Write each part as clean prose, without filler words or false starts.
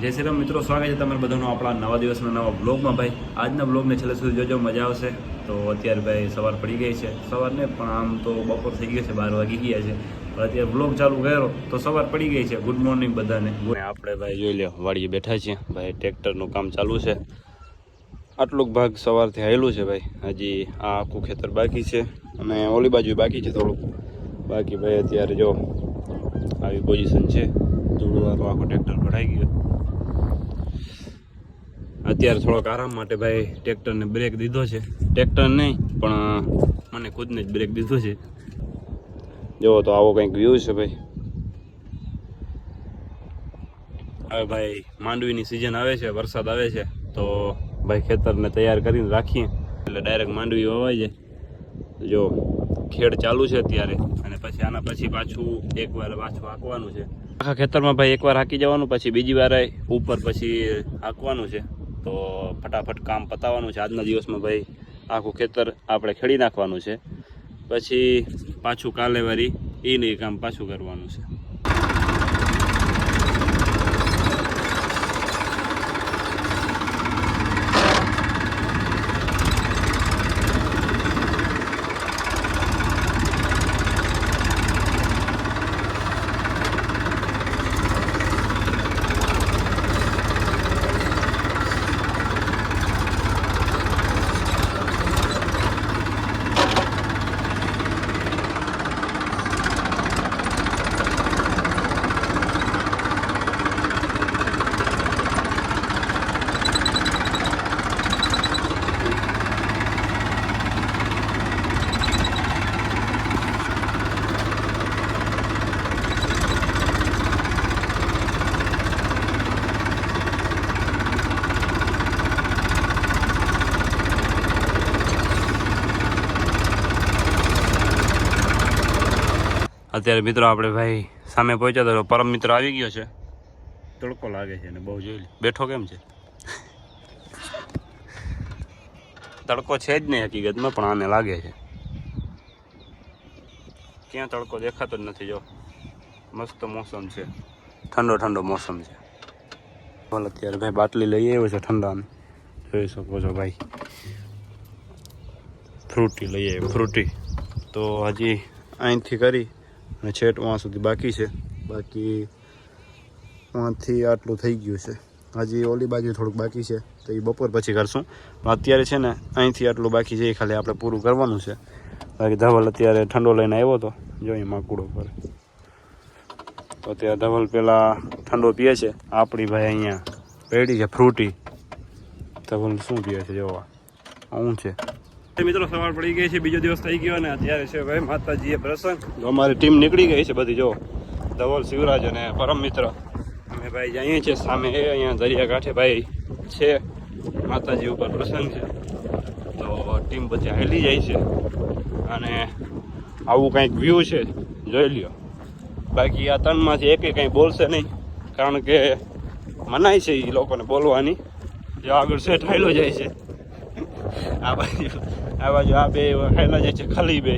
જય શ્રી રામ મિત્રો, સ્વાગત છે તમારા બધાનું આપણા નવા દિવસના નવા બ્લોગમાં. ભાઈ આજના બ્લોગને છેલ્લે સુધી જોજો, મજા આવશે. તો અત્યારે ભાઈ સવાર પડી ગઈ છે, સવાર ને પણ આમ તો બપોર થઈ ગયો છે, 12 વાગી ગયા છે, પણ અત્યારે બ્લોગ ચાલુ કર્યો તો સવાર પડી ગઈ છે. ગુડ મોર્નિંગ બધાને. આપણે ભાઈ જોઈ લો વાડીએ બેઠા છીએ ભાઈ, ટ્રેક્ટરનું કામ ચાલુ છે. આટલું ભાગ સવારથી આવેલું છે ભાઈ, હજી આ આખું ખેતર બાકી છે અને ઓલી બાજુ બાકી છે થોડુંક બાકી. ભાઈ અત્યારે જો આવી પોઝિશન છે, ધૂળવાળું આખું ટ્રેક્ટર ભરાઈ ગયું. અત્યારે થોડોક આરામ માટે ભાઈ ટ્રેક્ટરને બ્રેક દીધો છે. ટ્રેક્ટર નહીં પણ મને ખુદને જ બ્રેક દીધો છે. જો તો આવો કંઈક વ્યૂ છે ભાઈ. હવે ભાઈ માંડવીની સિઝન આવે છે, વરસાદ આવે છે તો ભાઈ ખેતરને તૈયાર કરીને રાખીએ એટલે ડાયરેક્ટ માંડવી વવાઈ જાય. જો ખેડ ચાલુ છે અત્યારે, અને પછી આના પછી પાછું એકવાર પાછું હાંકવાનું છે. આખા ખેતરમાં ભાઈ એકવાર હાંકી જવાનું, પછી બીજી વાર ઉપર પછી હાંકવાનું છે. તો ફટાફટ કામ પતાવવાનું છે આજના દિવસમાં ભાઈ. આખું ખેતર આપણે ખેડી નાખવાનું છે, પછી પાછું કાલે વારી એ કામ પાછું કરવાનું છે. અત્યારે મિત્રો આપણે ભાઈ સામે પહોંચ્યા તો પરમ મિત્ર આવી ગયો છે. તડકો લાગે છે ને બહુ, જોઈ લે બેઠો કેમ છે. તડકો છે જ નહીં હકીકતમાં, પણ આને લાગે છે. ક્યાં તડકો દેખાતો જ નથી. જો મસ્ત મોસમ છે, ઠંડો ઠંડો મોસમ છે. ભલે અત્યારે ભાઈ બાટલી લઈ આવ્યો છે ઠંડાની, જોઈ શકો છો ભાઈ. ફ્રૂટી લઈ આવ્યો, ફ્રૂટી. તો હજી અહીંથી કરી અને છેટ વहाँ સુધી બાકી છે. બાકી વहाँથી આટલું થઈ ગયું છે. હજી ઓલી બાજુ થોડુંક બાકી છે, તો એ બપોર પછી કરશું. પણ અત્યારે છે ને અહીંથી આટલું બાકી છે, એ ખાલી આપણે પૂરું કરવાનું છે. બાકી ધવલ અત્યારે ઠંડો લઈને આવ્યો હતો, જોઈએ માકુડો પર. તો અત્યારે ધવલ પેલા ઠંડો પીએ છે. આપણી ભાઈ અહીંયા પેડી છે ફ્રૂટી. ધવલ શું પીએ છે જોવા આવું છે. મિત્રો સવાર પડી ગઈ છે, બીજો દિવસ થઈ ગયો ને અત્યારે છે ભાઈ માતાજીએ પ્રસંગ. અમારી ટીમ નીકળી ગઈ છે બધી. જો ધવલ, શિવરાજ અને પરમ મિત્ર અમે ભાઈ જઈએ છીએ સામે. અહીંયા દરિયા કાંઠે ભાઈ છે, માતાજી ઉપર પ્રસંગ છે, તો ટીમ બધી હાલી જાય છે. અને આવું કંઈક વ્યૂ છે, જોઈ લ્યો. બાકી આ ત્રણમાંથી એકે કંઈ બોલશે નહીં, કારણ કે મનાય છે એ લોકોને બોલવાની. જો આગળ સેટ હાઈલો જાય છે, આ બાજુ આ બે ખાયલા જાય છે, ખાલી બે.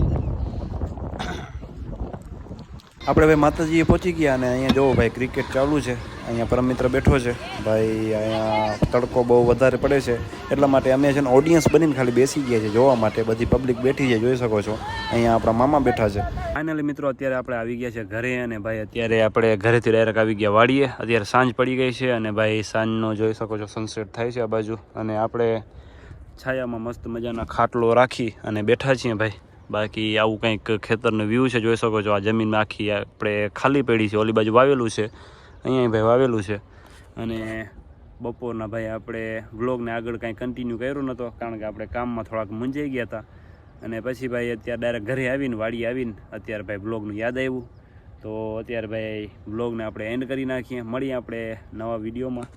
આપણે ભાઈ માતાજીએ પહોંચી ગયા અને અહીંયા જોવો ભાઈ ક્રિકેટ ચાલુ છે. અહીંયા પરમ મિત્ર બેઠો છે ભાઈ. અહીંયા તડકો બહુ વધારે પડે છે, એટલા માટે અમે છે ને ઓડિયન્સ બનીને ખાલી બેસી ગયા છે જોવા માટે. બધી પબ્લિક બેઠી છે, જોઈ શકો છો. અહીંયા આપણા મામા બેઠા છે. ફાઇનલી મિત્રો અત્યારે આપણે આવી ગયા છે ઘરે, અને ભાઈ અત્યારે આપણે ઘરેથી ડાયરેક્ટ આવી ગયા વાડીએ. અત્યારે સાંજ પડી ગઈ છે અને ભાઈ સાંજનો જોઈ શકો છો સનસેટ થાય છે આ બાજુ. અને આપણે છાયામાં મસ્ત મજાના ખાટલો રાખી અને બેઠા છીએ ભાઈ. બાકી આવું કંઈક ખેતરનો વ્યૂ છે, જોઈ શકો છો. આ જમીનમાં આખી આપણે ખાલી પડી છે, ઓલી બાજુ વાવેલું છે, અહીંયા ભાઈ વાવેલું છે. અને બપોરના ભાઈ આપણે વ્લોગને આગળ કાંઈ કન્ટિન્યુ કર્યું નહોતો, કારણ કે આપણે કામમાં થોડાક મૂંઝાઈ ગયા હતા. અને પછી ભાઈ અત્યારે ડાયરેક્ટ ઘરે આવીને વાડી આવીને અત્યારે ભાઈ બ્લોગનું યાદ આવ્યું. તો અત્યારે ભાઈ બ્લોગને આપણે એન્ડ કરી નાખીએ. મળીએ આપણે નવા વિડીયોમાં.